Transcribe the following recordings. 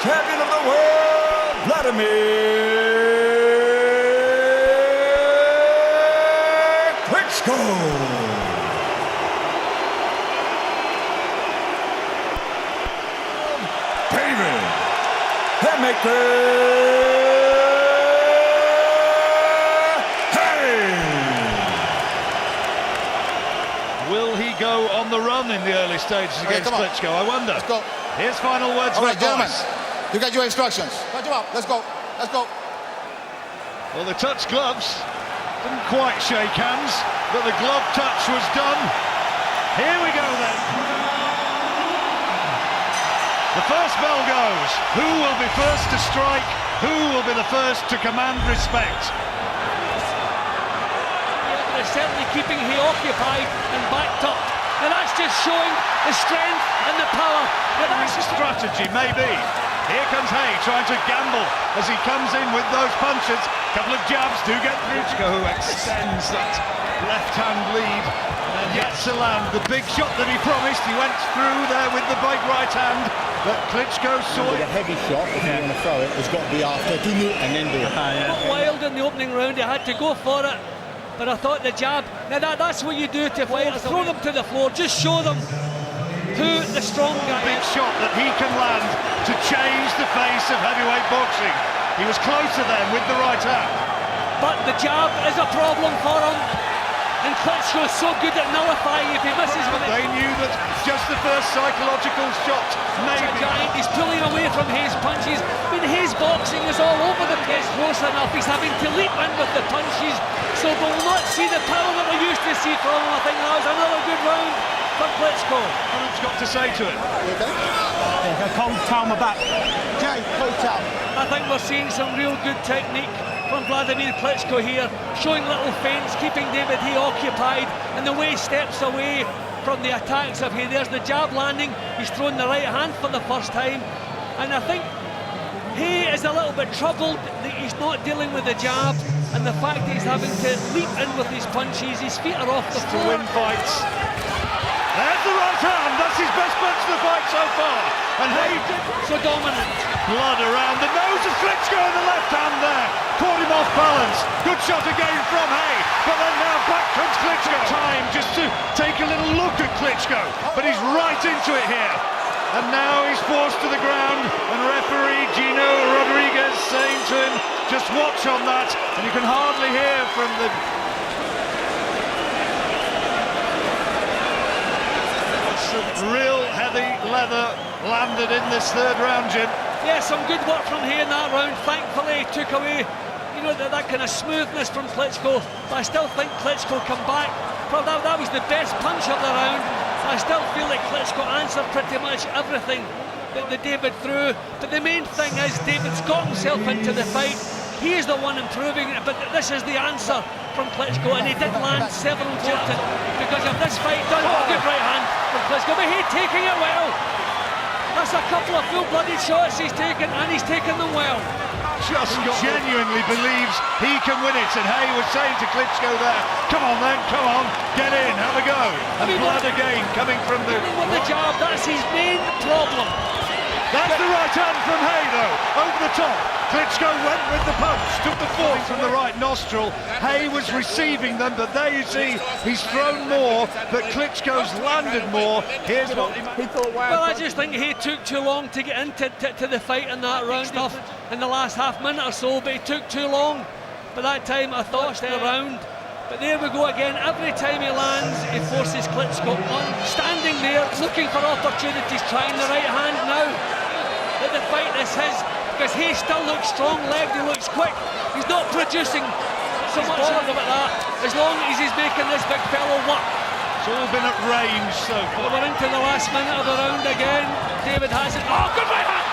champion of the world, Wladimir Klitscho. David, Haymaker, Haye. Will he go on the run in the early stages against Klitschko? I wonder. Let's go. Here's final words All of right, gentlemen, advice. you got your instructions. Cut you up. Let's go. Let's go. Well, the touch gloves didn't quite shake hands, but the glove touch was done. Here we go then. The first bell goes. Who will be first to strike? Who will be the first to command respect? Yeah, but they're certainly keeping Haye occupied and backed up. And that's just showing the strength and the power. But that's a strategy, maybe. Here comes Haye trying to gamble as he comes in with those punches. A couple of jabs do get through. Klitschko, who extends that left-hand lead and gets to land the big shot that he promised. He went through there with the big right hand, but Klitschko saw it. The heavy shot, if you want to throw it, has got to be after and then do it. Got wild in the opening round, he had to go for it. But I thought the jab, now that's what you do to fighters, throw them to the floor, just show them who the strong guy Big is. shot that he can land to change the face of heavyweight boxing. He was closer then with the right hand. But the jab is a problem for him. And Klitschko is so good at nullifying if he misses with it. They knew that just the first psychological shot, maybe. Giant, he's pulling away from Haye's punches. I mean, Haye's boxing is all over the place close enough. He's having to leap in with the punches, so we'll not see the power that we used to see from him. I think that was another good round for Klitschko. What has got to say to it? Cold towel my back. Jay, cold towel. I think we're seeing some real good technique from Wladimir Klitschko here, showing little feints, keeping David Haye occupied, and the way he steps away from the attacks of Haye. There's the jab landing, he's thrown the right hand for the first time, and I think Haye is a little bit troubled that he's not dealing with the jab, and the fact that he's having to leap in with his punches, his feet are off the To floor. win fights. There's the right hand, that's his best punch of the fight so far. And Haye So dominant. blood around the nose of Klitschko and the left hand there. Caught him off balance. Good shot again from Haye. But then now back comes Klitschko. Time just to take a little look at Klitschko. But he's right into it here. And now he's forced to the ground. And referee Gino Rodriguez saying to him, just watch on that. And you can hardly hear from the... Real heavy leather landed in this third round, Jim. Yeah, some good work from Haye in that round. Thankfully, he took away, you know, that kind of smoothness from Klitschko. But I still think Klitschko come back. Probably that was the best punch of the round. I still feel like Klitschko answered pretty much everything that David threw. But the main thing is David's got himself into the fight. He is the one improving it, but this is the answer from Klitschko, and he did land several jabs because of this fight. Done a good right hand from Klitschko, but Haye taking it well. That's a couple of full-blooded shots he's taken, and he's taken them well. Just genuinely believes he can win it, and Haye was saying to Klitschko there, come on then, come on, get in, have a go. And blood again coming from the... With the jab, that's his main problem. That's the right hand from Haye though, over the top. Klitschko went with the punch, took the force from the right nostril. Haye was receiving them, but there you see, he's thrown more, but Klitschko's landed more. Here's what he thought. Well, I just think he took too long to get into to the fight in that round stuff in the last half minute or so, but he took too long. But that time I thought stay around. But there we go again, every time he lands, he forces Klitschko on, standing there, looking for opportunities, trying the right hand now. That the fight is his, because he still looks strong-legged, he looks quick. He's not producing so much about that, as long as he's making this big fellow work. It's all been at range so far. We're into the last minute of the round again. David has it. Oh, good right hand!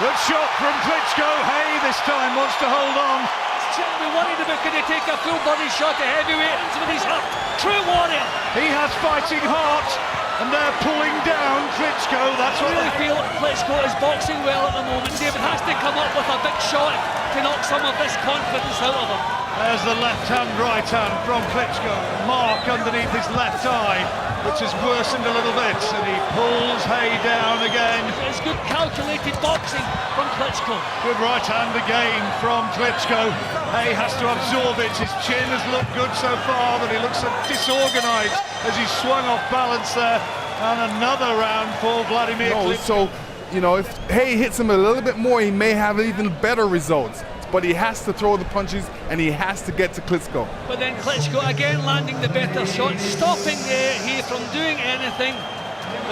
Good shot from Klitschko. Haye this time wants to hold on. Shouldn't be worried about could he take a full-body shot at heavyweight with his hip. True warrior. He has fighting heart. And they're pulling down Klitschko, that's what I really feel Klitschko is boxing well at the moment. David has to come up with a big shot to knock some of this confidence out of him. There's the left hand, right hand from Klitschko. Mark underneath his left eye. which has worsened a little bit, and he pulls Haye down again. It's good calculated boxing from Klitschko. Good right hand again from Klitschko. Haye has to absorb it. His chin has looked good so far, but he looks so disorganised as he swung off balance there. And another round for Wladimir Klitscho. So, you know, if Haye hits him a little bit more, he may have even better results. But he has to throw the punches and he has to get to Klitschko. But then Klitschko again landing the better shots, stopping Haye from doing anything.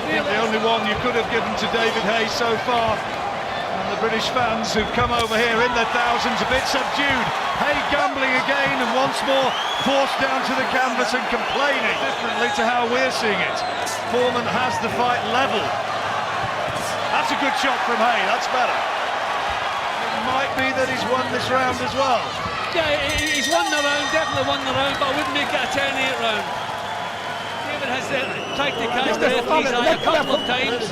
The only one you could have given to David Haye so far. And the British fans who've come over here in their thousands, a bit subdued. Haye gambling again and once more forced down to the canvas and complaining differently to how we're seeing it. Foreman has the fight level. That's a good shot from Haye, that's better. Might be that he's won this round as well. Yeah, he's won the round, definitely won the round, but I wouldn't make it a 10-8 round. David has tried to catch the referee's eye a couple of times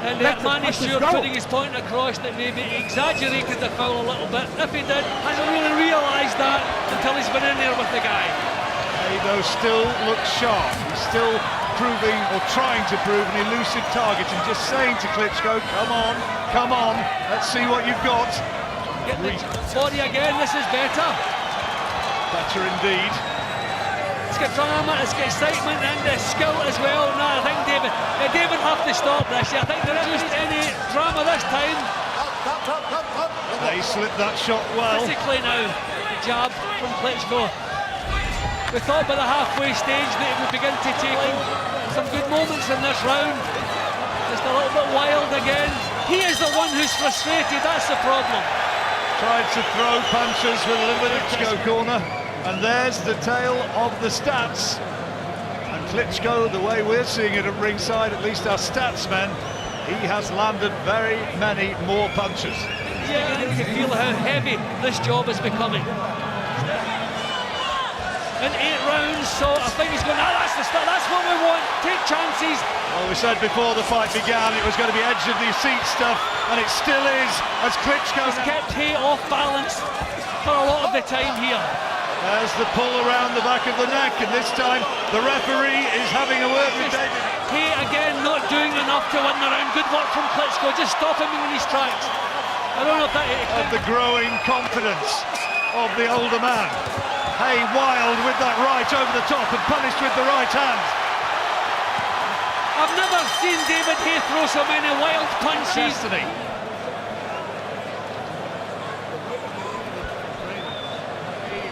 and managed to putting his point across that maybe he exaggerated the foul a little bit. If he did, hasn't really realised that until he's been in there with the guy. Haye though still looks sharp. He's still proving or trying to prove an elusive target and just saying to Klitschko, come on, let's see what you've got. Get the body again, this is better. Better indeed. Let's get drama, let's get excitement and skill as well. No, I think David have to stop this. I think there isn't any drama this time. Haye slipped that shot well. Physically now, jab from Klitschko. We thought by the halfway stage that it would begin to take some good moments in this round. Just a little bit wild again. He is the one who's frustrated, that's the problem. Tried to throw punches with a little bit of Klitschko corner. And there's the tale of the stats. And Klitschko, the way we're seeing it at ringside, at least our stats men, he has landed very many more punches. Yeah, you can feel how heavy this job is becoming. In 8 rounds, so I think he's going, that's the start, that's what we want, take chances. Well, we said before the fight began it was going to be edge of the seat stuff, and it still is, as Klitschko has kept Haye off balance for a lot of the time here. There's the pull around the back of the neck, and this time the referee is having a word with David. Haye again not doing enough to win the round. Good work from Klitschko, just stop him in his tracks. I don't know if that... Of the growing confidence of the older man. Haye wild with that right over the top and punished with the right hand. I've never seen David Haye throw so many wild punches. Destiny.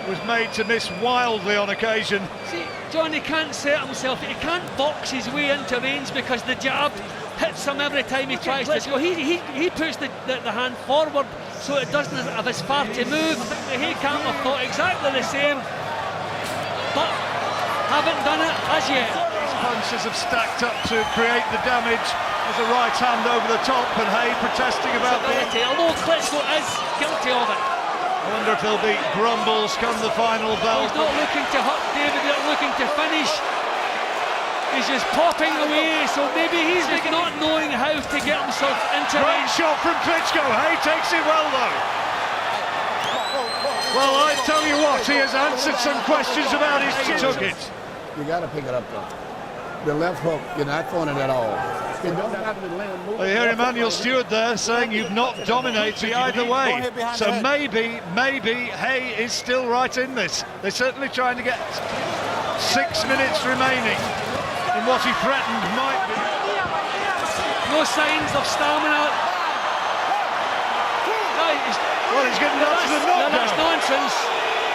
He was made to miss wildly on occasion. See, John, he can't set himself, he can't box his way into range because the jab hits him every time he tries to go. He puts the hand forward so it doesn't have as far to move. I think the Haye camp have thought exactly the same, but haven't done it as yet. These punches have stacked up to create the damage. There's a right hand over the top and Haye protesting about it. Although Klitschko is guilty of it. I wonder if there'll be grumbles come the final bell. He's not looking to hurt David, he's looking to finish. He's just popping away, so maybe he's not knowing how to get himself into it. Great shot from Klitschko. Haye takes it well, though. Well, I tell you what, he has answered some questions about his chin. Took it. You got to pick it up, though. The left hook, you're not throwing it at all. Well, you hear Emmanuel Stewart there saying you've not dominated either way. So maybe Haye is still right in this. They're certainly trying to get 6 minutes remaining in what he threatened might be. No signs of stamina. Well, he's getting down to the knockdown. That's nonsense.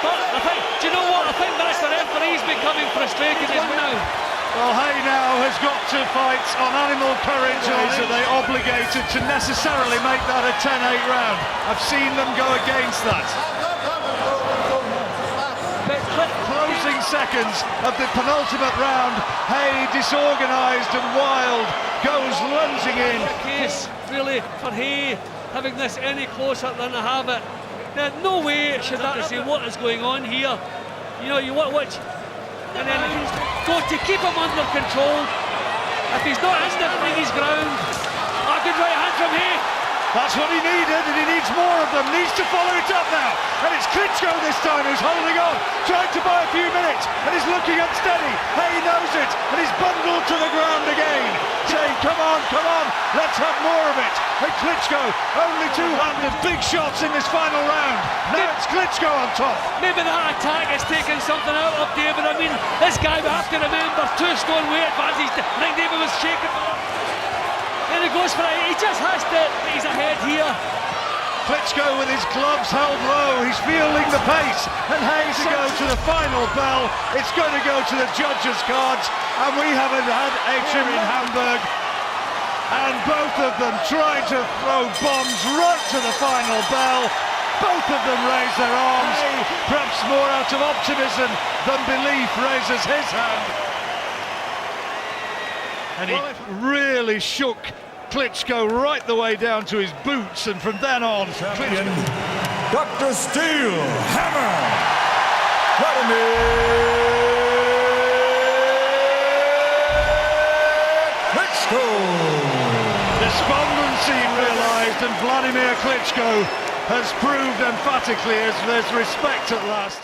But I think, do you know what? I think that's the referee's becoming frustrated as now. Well, Haye now has got to fight on animal courage, or are they obligated to necessarily make that a 10-8 round? I've seen them go against that. Closing seconds of the penultimate round, Haye disorganised and wild, goes lunging in. Case really for Haye having this any closer than I have it. There's no way should that say what is going on here. You know, you watch, and then go to keep him under control. If he's not in there, bring his ground. A good right hand from Haye. That's what he needed, and he needs more of them. Needs to follow it up now. And it's Klitschko this time who's holding on, trying to buy a few minutes, and he's looking unsteady. Haye knows it, and he's bundled to the ground again, saying, come on, let's have more of it. And Klitschko, only two-handed big shots in this final round. Now it's Klitschko on top. Maybe that attack has taken something out of David. I mean, this guy, we have to remember, 2 stone weight advantage. I think David was shaking. And he goes for it. He just has to. He's ahead here. Klitschko with his gloves held low. He's feeling the pace. And Haye to go to the final bell. It's going to go to the judges' cards. And we haven't had a trim in Hamburg. And both of them trying to throw bombs right to the final bell. Both of them raise their arms. Perhaps more out of optimism than belief raises his hand. And he really shook Klitschko right the way down to his boots, and from then on, Champion, Dr. Steel Hammer, Wladimir Klitschko. Despondency realised, and Wladimir Klitschko has proved emphatically as there's respect at last.